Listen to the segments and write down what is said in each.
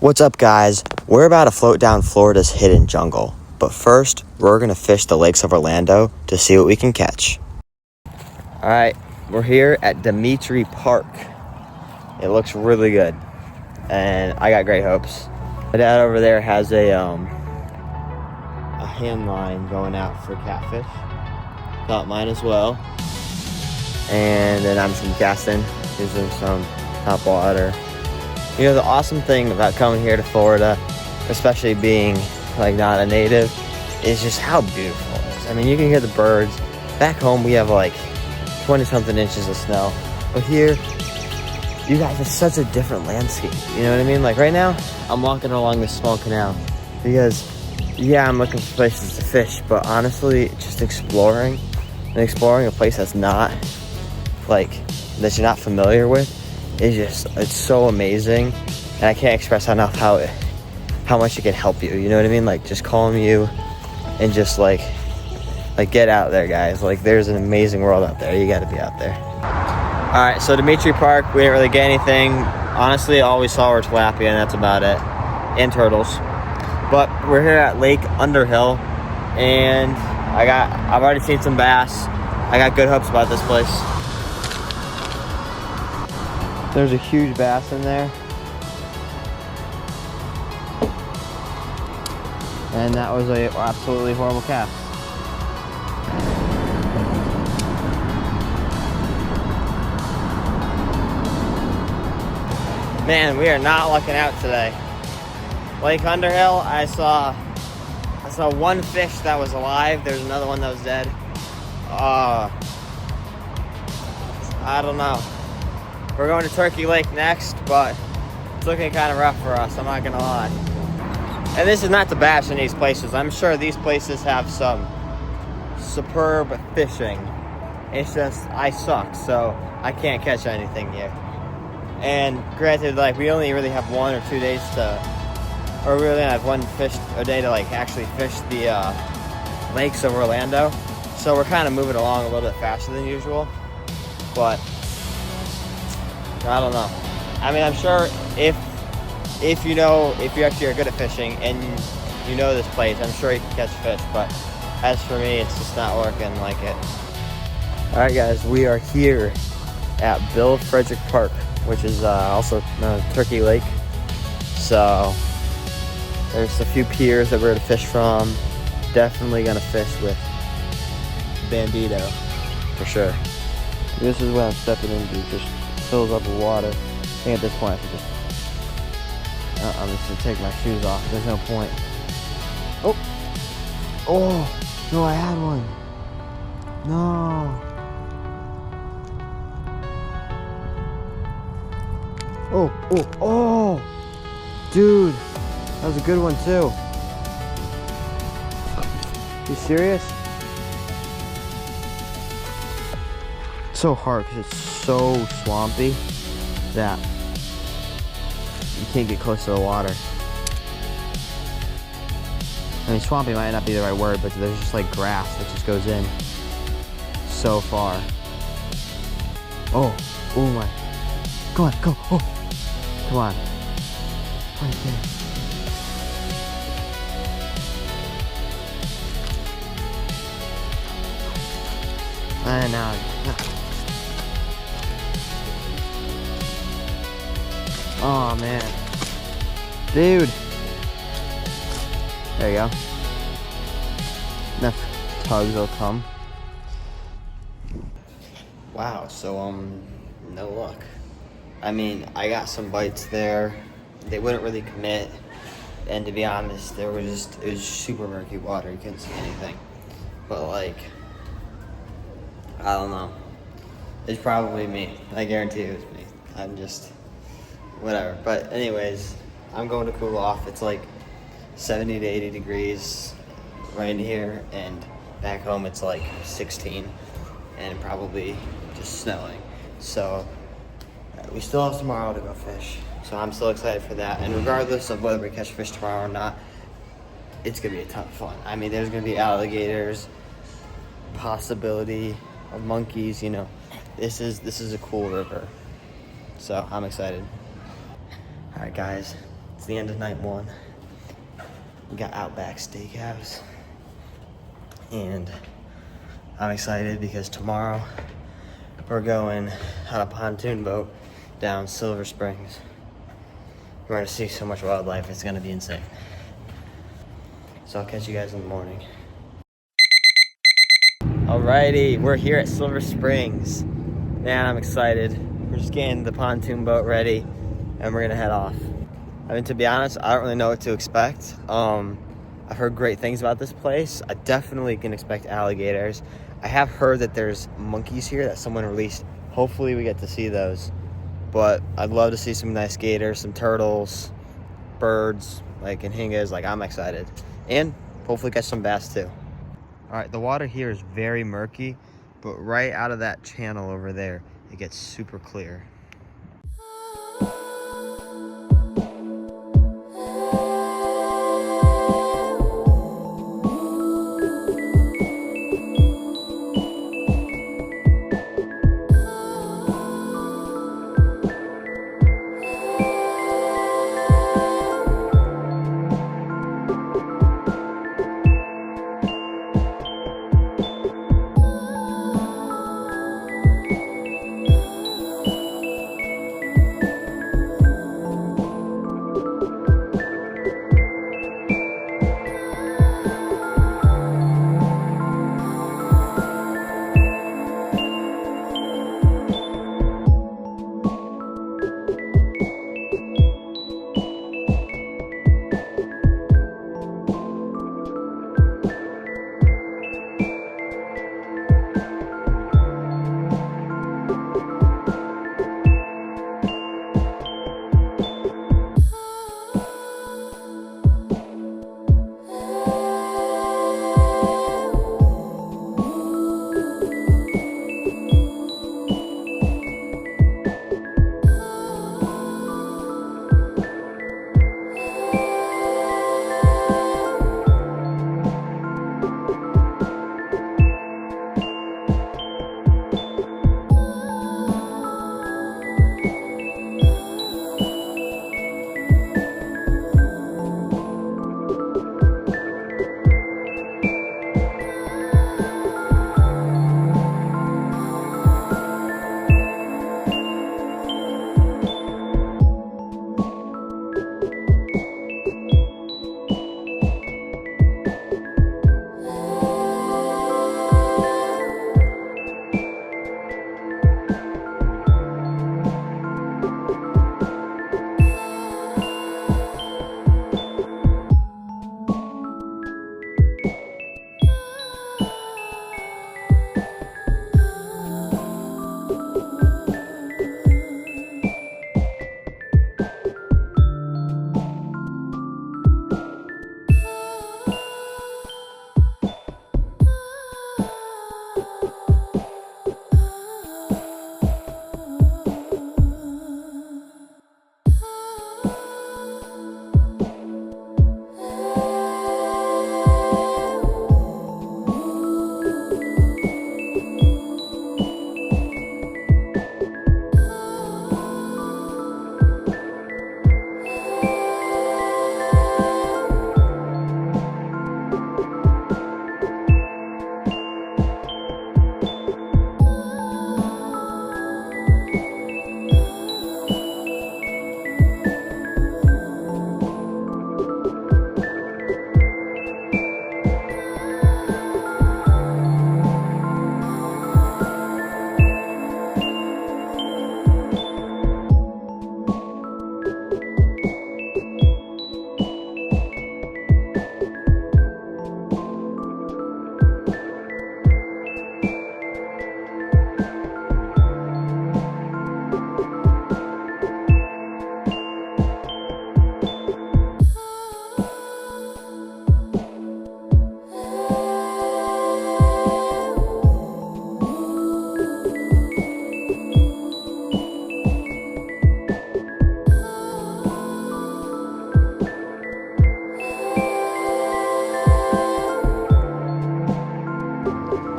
What's up, guys? We're about to float down Florida's hidden jungle. But first, we're going to fish the lakes of Orlando to see what we can catch. All right, we're here at Dimitri Park. It looks really good, and I got great hopes. My dad over there has a hand line going out for catfish. Thought mine as well. And then I'm some casting, using some top water. You know, the awesome thing about coming here to Florida, especially being like not a native, is just how beautiful it is. I mean, you can hear the birds. Back home, we have like 20-something inches of snow. But here, you guys, it's such a different landscape. You know what I mean? Like right now, I'm walking along this small canal because, yeah, I'm looking for places to fish. But honestly, just exploring a place that's not, like, that you're not familiar with, it's so amazing, and I can't express enough how much it can help you. You know what I mean? Like, just calm you and just like get out there, guys. Like, there's an amazing world out there. You got to be out there. All right, so Dimitri Park, we didn't really get anything. Honestly, all we saw were tilapia, and that's about it, and turtles. But we're here at Lake Underhill, and I've already seen some bass. I got good hopes about this place. There's a huge bass in there. And that was a absolutely horrible cast. Man, we are not lucking out today. Lake Underhill, I saw one fish that was alive. There's another one that was dead. I don't know. We're going to Turkey Lake next, but it's looking kind of rough for us, I'm not gonna lie. And this is not to bash in these places. I'm sure these places have some superb fishing. It's just, I suck, so I can't catch anything here. And granted, like, we only really have 1 or 2 days or we only have one day to like actually fish the lakes of Orlando. So we're kind of moving along a little bit faster than usual, but I don't know. I mean, I'm sure if you actually are good at fishing and you know this place, I'm sure you can catch fish. But as for me, it's just not working like it. All right, guys, we are here at Bill Frederick Park, which is also known as Turkey Lake. So there's a few piers that we're gonna fish from. Definitely gonna fish with Bandito for sure. This is what I'm stepping into. Just fills up with water. I think at this point I should I'm just gonna take my shoes off. There's no point. Oh no, I had one. No. Oh, dude, that was a good one too. You serious? It's so hard because it's so swampy that you can't get close to the water. I mean, swampy might not be the right word, but there's just like grass that just goes in so far. Oh my. Come on, go. Oh. Come on. Right there. And now. Oh man. Dude. There you go. Enough tugs will come. Wow, so no luck. I mean, I got some bites there. They wouldn't really commit, and to be honest, it was super murky water. You couldn't see anything. But like, I don't know. It's probably me. I guarantee it was me. I'm just whatever. But anyways, I'm going to cool off. It's like 70 to 80 degrees right here, and back home it's like 16 and probably just snowing. So we still have tomorrow to go fish, so I'm still excited for that. And regardless of whether we catch fish tomorrow or not, it's gonna be a ton of fun. I mean, there's gonna be alligators, possibility of monkeys. You know, this is a cool river, so I'm excited. All right, guys, It's the end of night one. We got Outback Steakhouse. And I'm excited because tomorrow we're going on a pontoon boat down Silver Springs. We're gonna see so much wildlife, it's gonna be insane. So I'll catch you guys in the morning. Alrighty, we're here at Silver Springs. Man, I'm excited. We're just getting the pontoon boat ready and we're gonna head off. I mean, to be honest, I don't really know what to expect. I've heard great things about this place. I definitely can expect alligators. I have heard that there's monkeys here that someone released. Hopefully we get to see those. But I'd love to see some nice gators, some turtles, birds, like anhingas. Like, I'm excited. And hopefully catch some bass too. All right, the water here is very murky, but right out of that channel over there, it gets super clear.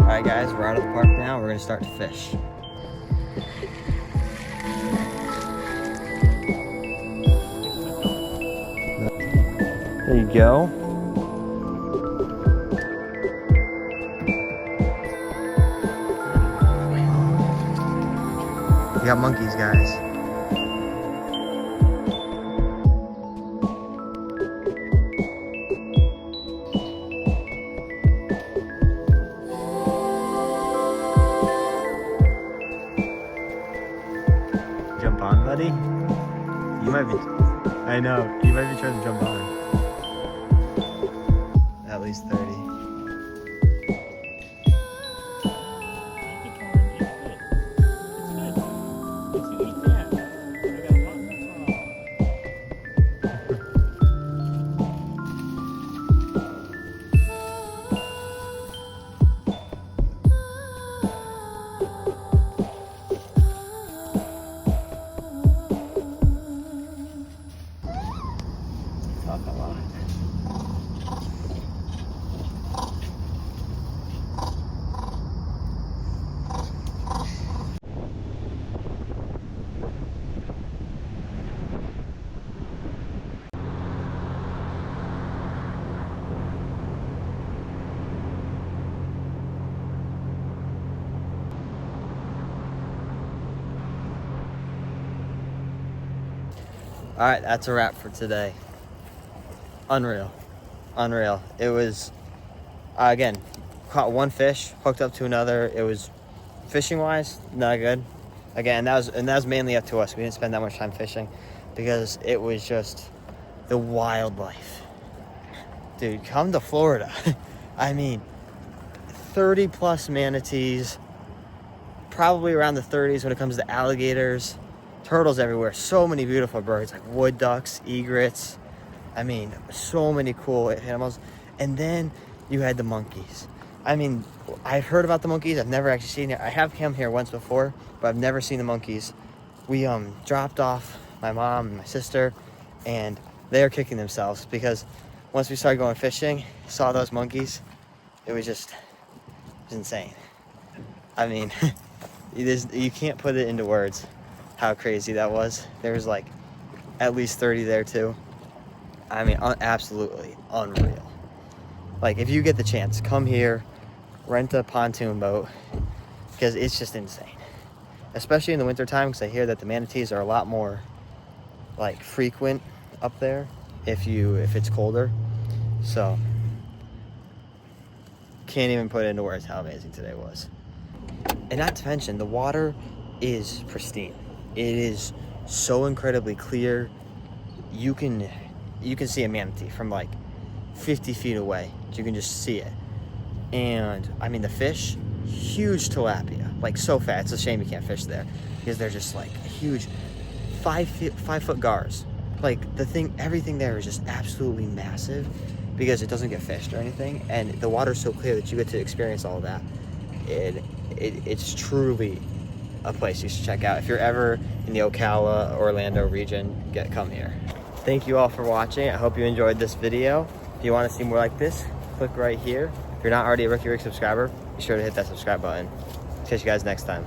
Alright guys, we're out of the park now. We're gonna start to fish. There you go. We got monkeys, guys. Jump on, buddy. You might be. I know. You might be trying to jump on. At least 30. Talk a lot. All right, that's a wrap for today. Unreal. It was, again, caught one fish, hooked up to another. It was, fishing wise, not good. Again, that was mainly up to us. We didn't spend that much time fishing because it was just the wildlife. Dude, come to Florida. I mean, 30 plus manatees, probably around the 30s when it comes to alligators, turtles everywhere, so many beautiful birds like wood ducks, egrets. I mean, so many cool animals. And then you had the monkeys. I mean, I've heard about the monkeys. I've never actually seen it. I have come here once before, but I've never seen the monkeys. We dropped off my mom and my sister, and they're kicking themselves because once we started going fishing, saw those monkeys, it was insane. I mean, you can't put it into words how crazy that was. There was like at least 30 there too. I mean, absolutely unreal. Like, if you get the chance, come here, rent a pontoon boat, because it's just insane. Especially in the wintertime, because I hear that the manatees are a lot more, like, frequent up there if it's colder. So, can't even put into words how amazing today was. And not to mention, the water is pristine. It is so incredibly clear. You can see a manatee from like 50 feet away. You can just see it. And I mean, the fish, huge tilapia, like so fat. It's a shame you can't fish there because they're just like huge 5-foot gars. Like everything there is just absolutely massive because it doesn't get fished or anything. And the water's so clear that you get to experience all of that. It's truly a place you should check out. If you're ever in the Ocala, Orlando region, come here. Thank you all for watching. I hope you enjoyed this video. If you want to see more like this, click right here. If you're not already a Rookie Rig subscriber, be sure to hit that subscribe button. Catch you guys next time.